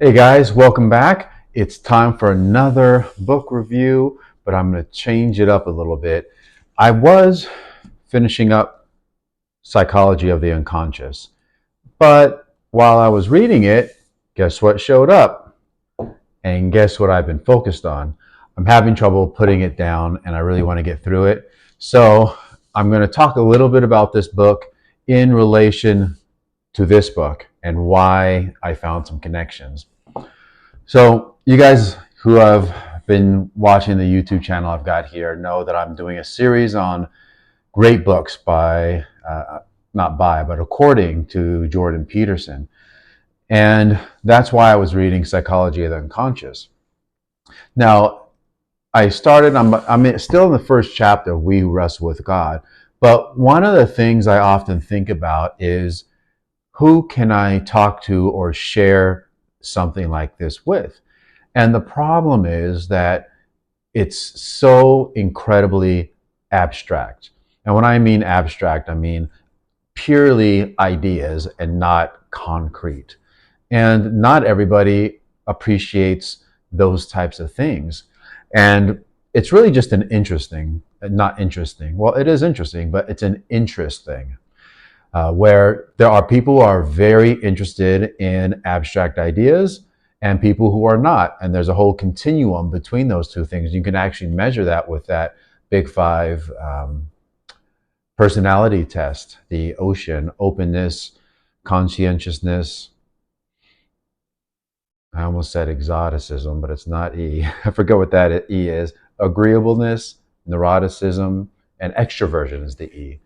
Hey guys, welcome back. It's time for another book review, but I'm going to change it up a little bit. I was finishing up Psychology of the Unconscious, but while I was reading it, guess what showed up? And guess what I've been focused on? I'm having trouble putting it down, and I really want to get through it. So I'm going to talk a little bit about this book in relation to this book and why I found some connections. So you guys who have been watching the YouTube channel I've got here know that I'm doing a series on great books by, not by, but according to Jordan Peterson. And that's why I was reading Psychology of the Unconscious. Now, I'm still in the first chapter, We Who Wrestle with God. But one of the things I often think about is who can I talk to or share something like this with? And the problem is that it's so incredibly abstract. And when I mean abstract, I mean purely ideas and not concrete. And not everybody appreciates those types of things. And it's really just not interesting. Well, it is interesting, but it's an interest thing. Where there are people who are very interested in abstract ideas and people who are not. And there's a whole continuum between those two things. You can actually measure that with that Big Five personality test, the ocean: openness, conscientiousness. I almost said exoticism, but it's not E. I forget what that E is. Agreeableness, neuroticism, and extroversion is the E.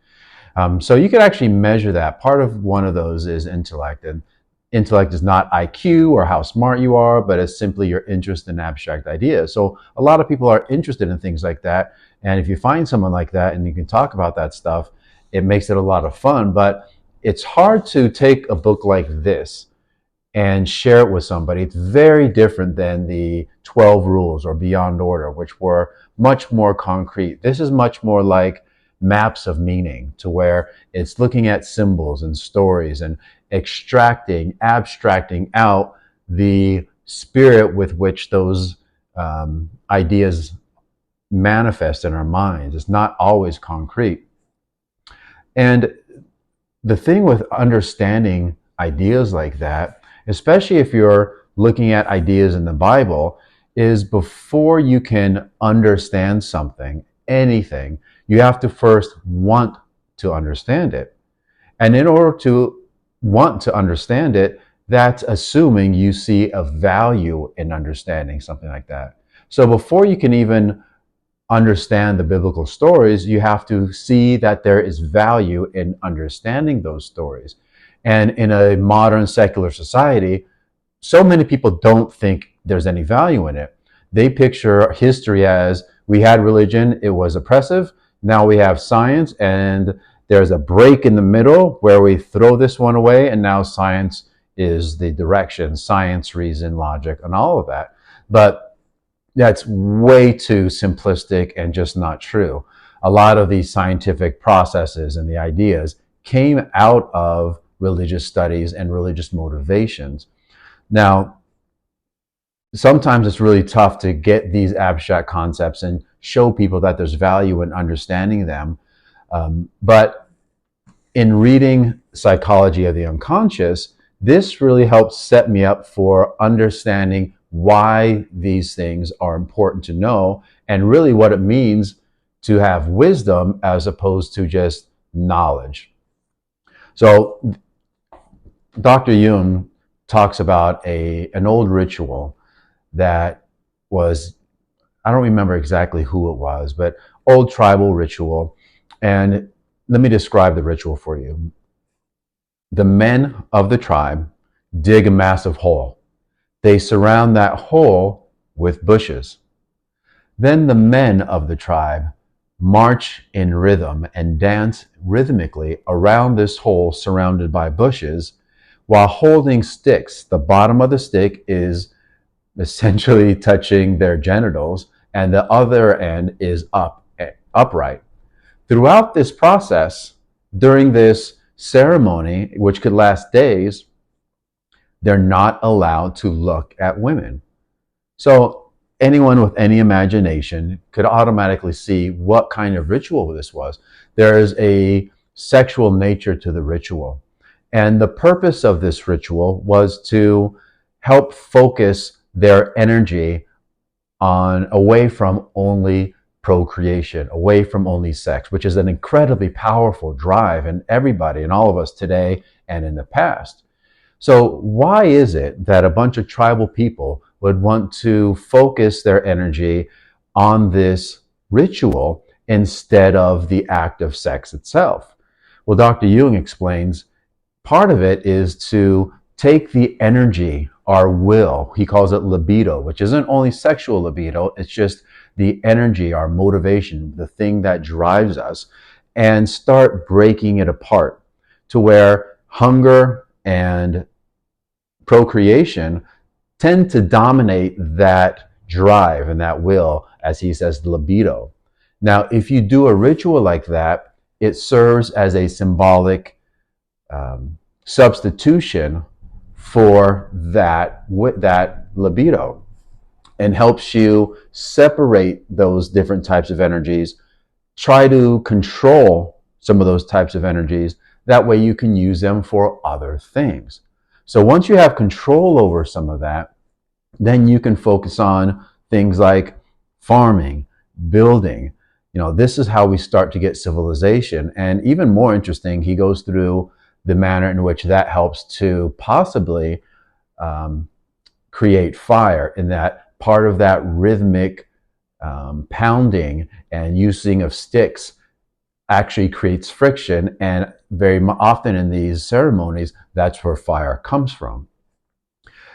So you could actually measure that. Part of one of those is intellect. And intellect is not IQ or how smart you are, but it's simply your interest in abstract ideas. So a lot of people are interested in things like that. And if you find someone like that and you can talk about that stuff, it makes it a lot of fun. But it's hard to take a book like this and share it with somebody. It's very different than the 12 Rules or Beyond Order, which were much more concrete. This is much more like maps of meaning, to where it's looking at symbols and stories and abstracting out the spirit with which those ideas manifest in our minds. It's not always concrete. And the thing with understanding ideas like that, especially if you're looking at ideas in the Bible, is before you can understand something, anything, you have to first want to understand it. And in order to want to understand it, that's assuming you see a value in understanding something like that. So before you can even understand the biblical stories, you have to see that there is value in understanding those stories. And in a modern secular society, so many people don't think there's any value in it. They picture history as, we had religion, it was oppressive, now we have science, and there's a break in the middle where we throw this one away, and now science is the direction: science, reason, logic, and all of that. But that's way too simplistic and just not true. A lot of these scientific processes and the ideas came out of religious studies and religious motivations. Now, sometimes it's really tough to get these abstract concepts and show people that there's value in understanding them. But in reading Psychology of the Unconscious, this really helps set me up for understanding why these things are important to know, and really what it means to have wisdom as opposed to just knowledge. So Dr. Jung talks about an old ritual that was, I don't remember exactly who it was, but old tribal ritual. And let me describe the ritual for you. The men of the tribe dig a massive hole. They surround that hole with bushes. Then the men of the tribe march in rhythm and dance rhythmically around this hole surrounded by bushes while holding sticks. The bottom of the stick is essentially touching their genitals, and the other end is upright. Throughout this process, during this ceremony, which could last days, they're not allowed to look at women. So anyone with any imagination could automatically see what kind of ritual this was. There is a sexual nature to the ritual. And the purpose of this ritual was to help focus their energy on away from only procreation, away from only sex, which is an incredibly powerful drive in everybody and all of us today and in the past. So why is it that a bunch of tribal people would want to focus their energy on this ritual instead of the act of sex itself? Well, Dr. Jung explains part of it is to take the energy, our will, he calls it libido, which isn't only sexual libido, it's just the energy, our motivation, the thing that drives us, and start breaking it apart to where hunger and procreation tend to dominate that drive and that will, as he says, the libido. Now, if you do a ritual like that, it serves as a symbolic substitution for that libido and helps you separate those different types of energies, try to control some of those types of energies. That way you can use them for other things. So once you have control over some of that, then you can focus on things like farming, building. This is how we start to get civilization. And even more interesting, he goes through the manner in which that helps to possibly create fire, in that part of that rhythmic pounding and using of sticks actually creates friction, and very often in these ceremonies, that's where fire comes from.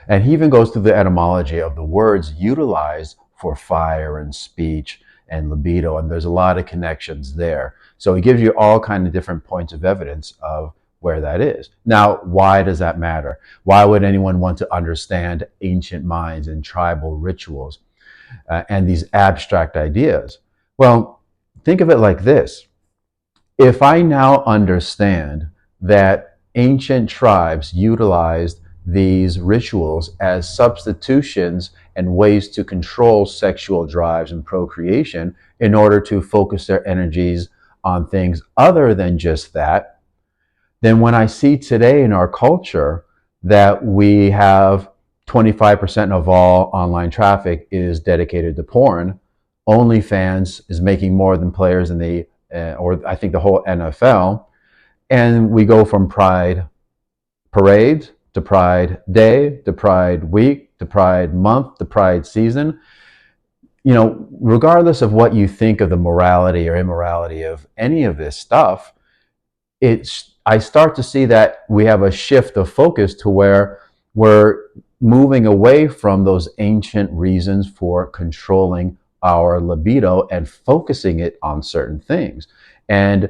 And he even goes through the etymology of the words utilized for fire and speech and libido, and there's a lot of connections there. So he gives you all kinds of different points of evidence of where that is. Now, why does that matter? Why would anyone want to understand ancient minds and tribal rituals and these abstract ideas? Well, think of it like this. If I now understand that ancient tribes utilized these rituals as substitutions and ways to control sexual drives and procreation in order to focus their energies on things other than just that, then when I see today in our culture that we have 25% of all online traffic is dedicated to porn, OnlyFans is making more than players in the or I think the whole NFL. And we go from Pride Parade to Pride Day to Pride Week to Pride Month to Pride Season. Regardless of what you think of the morality or immorality of any of this stuff, I start to see that we have a shift of focus to where we're moving away from those ancient reasons for controlling our libido and focusing it on certain things. And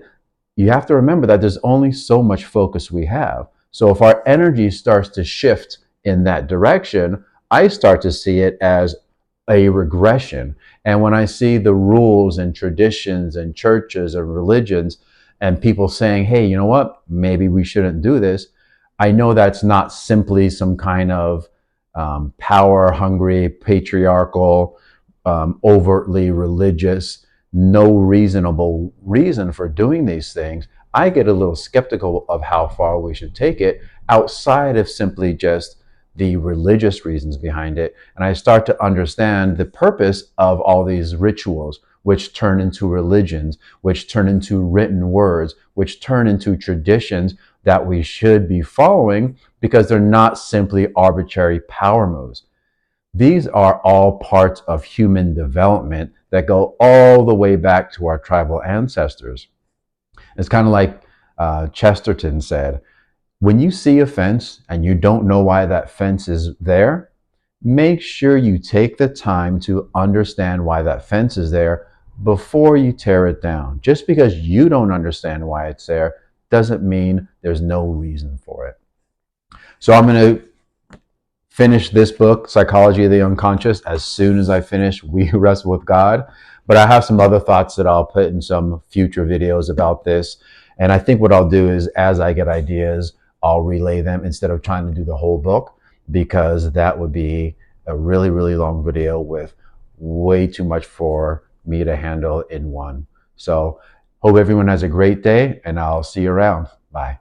you have to remember that there's only so much focus we have. So if our energy starts to shift in that direction, I start to see it as a regression. And when I see the rules and traditions and churches and religions and people saying, hey, you know what, maybe we shouldn't do this, I know that's not simply some kind of power-hungry, patriarchal, overtly religious, no reasonable reason for doing these things. I get a little skeptical of how far we should take it outside of simply just the religious reasons behind it. And I start to understand the purpose of all these rituals, which turn into religions, which turn into written words, which turn into traditions that we should be following because they're not simply arbitrary power moves. These are all parts of human development that go all the way back to our tribal ancestors. It's kind of like Chesterton said, when you see a fence and you don't know why that fence is there, make sure you take the time to understand why that fence is there before you tear it down. Just because you don't understand why it's there doesn't mean there's no reason for it. So I'm going to finish this book, Psychology of the Unconscious, as soon as I finish We Wrestle with God. But I have some other thoughts that I'll put in some future videos about this. And I think what I'll do is, as I get ideas, I'll relay them instead of trying to do the whole book. because that would be a really, really long video with way too much for me to handle in one. So hope everyone has a great day, and I'll see you around. Bye.